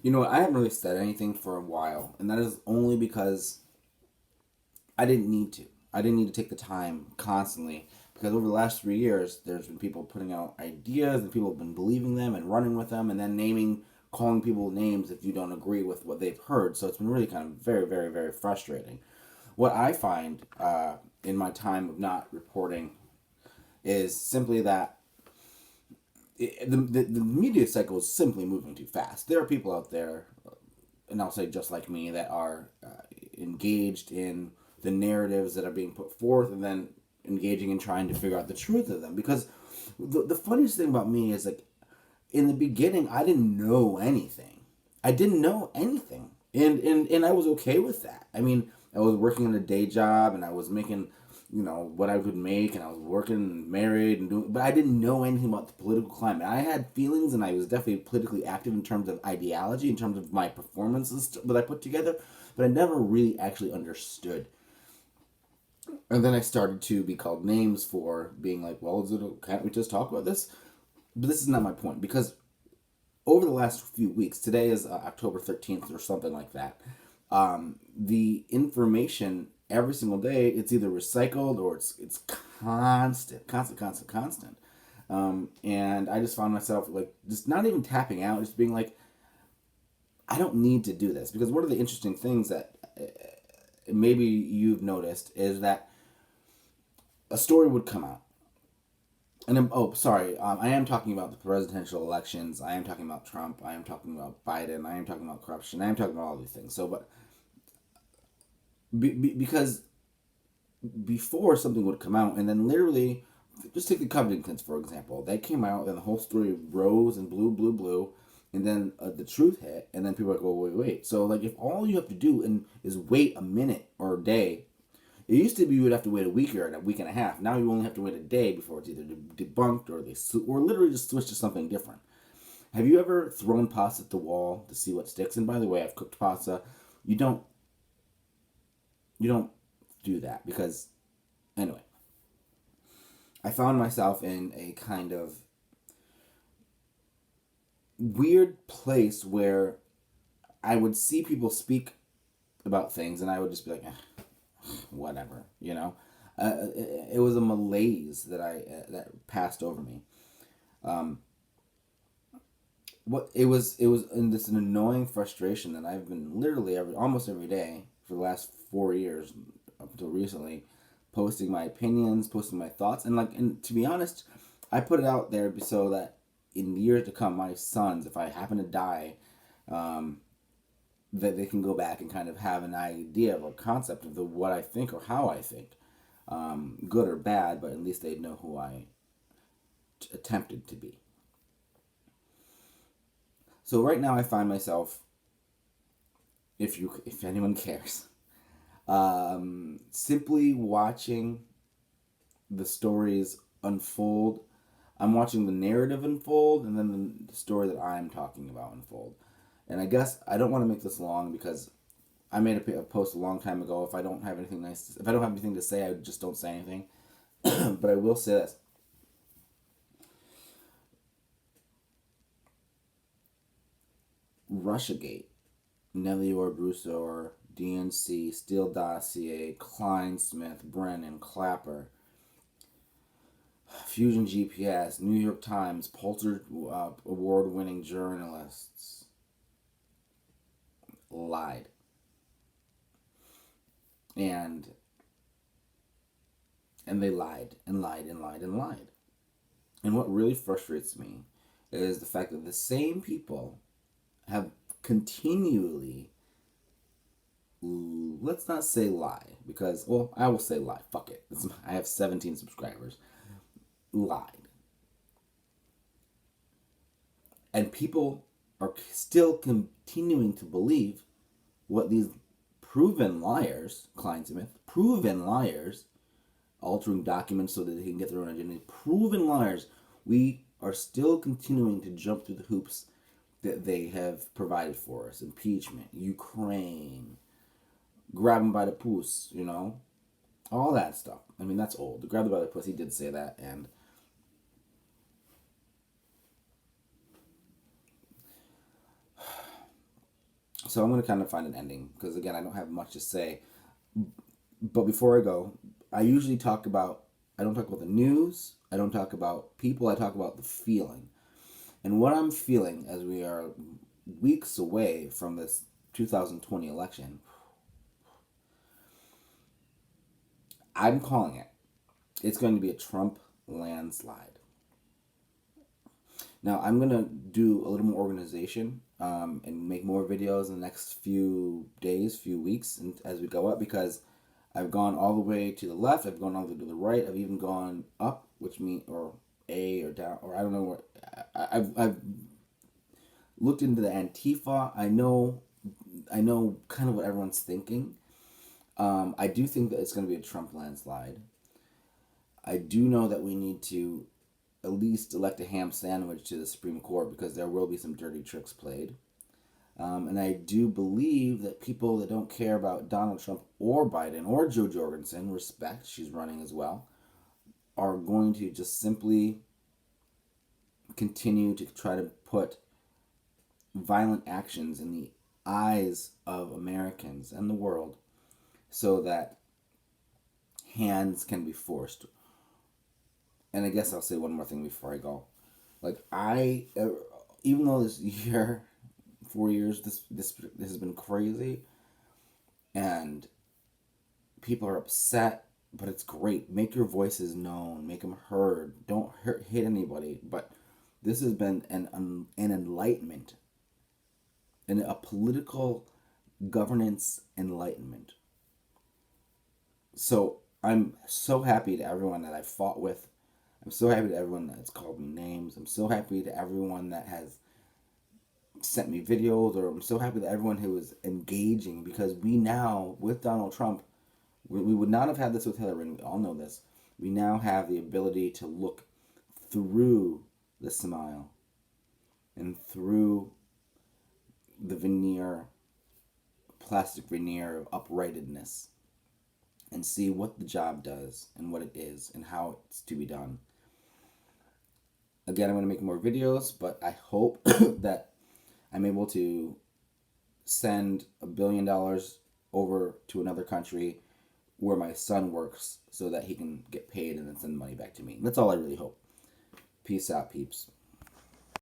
You know, I haven't really said anything for a while, and that is only because I didn't need to. I didn't need to take the time constantly because over the last 3 years, there's been people putting out ideas, and people have been believing them and running with them, and then calling people names if you don't agree with what they've heard. So it's been really kind of very, very, very frustrating. What I find in my time of not reporting is simply that the media cycle is simply moving too fast. There are people out there, and I'll say just like me, that are engaged in the narratives that are being put forth and then engaging in trying to figure out the truth of them. Because the funniest thing about me is like, in the beginning, I didn't know anything. I didn't know anything. And I was okay with that. I mean, I was working in a day job and I was making, what I could make, and I was working and married and doing, but I didn't know anything about the political climate. I had feelings and I was definitely politically active in terms of ideology, in terms of my performances that I put together, but I never really actually understood. And then I started to be called names for being like, well, can't we just talk about this? But this is not my point, because over the last few weeks, today is October 13th or something like that, the information every single day, it's either recycled or it's constant. And I just found myself like just not even tapping out, just being like, I don't need to do this. Because one of the interesting things that maybe you've noticed is that a story would come out. And then, oh, sorry, I am talking about the presidential elections. I am talking about Trump. I am talking about Biden. I am talking about corruption. I am talking about all these things. So, but because before something would come out, and then literally, just take the Covingtons for example. They came out, and the whole story rose and blew, and then the truth hit, and then people are like, well, wait. So, like, if all you have to do is wait a minute or a day. It used to be you would have to wait a week or a week and a half. Now you only have to wait a day before it's either debunked or literally just switch to something different. Have you ever thrown pasta at the wall to see what sticks? And by the way, I've cooked pasta. You don't you don't do that because anyway, I found myself in a kind of weird place where I would see people speak about things and I would just be like, whatever, you know. It was a malaise that passed over me. Um, it was in this an annoying frustration that I've been literally almost every day for the last 4 years up until recently, posting my opinions, posting my thoughts, and to be honest, I put it out there so that in years to come, my sons, if I happen to die, um, that they can go back and kind of have an idea of a concept of what I think or how I think, good or bad, but at least they'd know who I attempted to be. So right now, I find myself, if anyone cares, simply watching the stories unfold. I'm watching the narrative unfold, and then the story that I'm talking about unfold. And I guess I don't want to make this long because I made a post a long time ago. If I don't have anything if I don't have anything to say, I just don't say anything. But I will say this: RussiaGate, Nellie or Bruce DNC, Steele Dossier, Klein Smith, Brennan, Clapper, Fusion GPS, New York Times, Pulitzer award-winning journalists lied. And they lied and lied and lied and lied. And what really frustrates me is the fact that the same people have continually, let's not say lie, because, well, I will say lie, fuck it. I have 17 subscribers. Lied. And people are still continuing to believe what these proven liars, Klein Smith, proven liars, altering documents so that they can get their own identity, proven liars, we are still continuing to jump through the hoops that they have provided for us. Impeachment, Ukraine, grab him by the puss, all that stuff. I mean, that's old. Grab him by the puss, he did say that, and So I'm going to kind of find an ending because, again, I don't have much to say. But before I go, I usually talk about, I don't talk about the news, I don't talk about people, I talk about the feeling. And what I'm feeling as we are weeks away from this 2020 election, I'm calling it. It's going to be a Trump landslide. Now, I'm going to do a little more organization and make more videos in the next few days, few weeks, and as we go up, because I've gone all the way to the left, I've gone all the way to the right, I've even gone up, which means, or A or down, or I don't know what. I've looked into the Antifa. I know kind of what everyone's thinking. I do think that it's going to be a Trump landslide. I do know that we need to at least elect a ham sandwich to the Supreme Court because there will be some dirty tricks played. And I do believe that people that don't care about Donald Trump or Biden or Jo Jorgensen, respect, she's running as well, are going to just simply continue to try to put violent actions in the eyes of Americans and the world so that hands can be forced. And I guess I'll say one more thing before I go. Like, even though this year, 4 years, this has been crazy, and people are upset, but it's great. Make your voices known, make them heard. Don't hit anybody. But this has been an enlightenment, and a political governance enlightenment. So I'm so happy to everyone that I've fought with. I'm so happy to everyone that's called me names. I'm so happy to everyone that has sent me videos, or I'm so happy to everyone who is engaging, because we now, with Donald Trump, we would not have had this with Hillary, and we all know this. We now have the ability to look through the smile and through the veneer, plastic veneer of uprightedness, and see what the job does and what it is and how it's to be done. Again, I'm going to make more videos, but I hope that I'm able to send $1 billion over to another country where my son works so that he can get paid and then send money back to me. That's all I really hope. Peace out, peeps.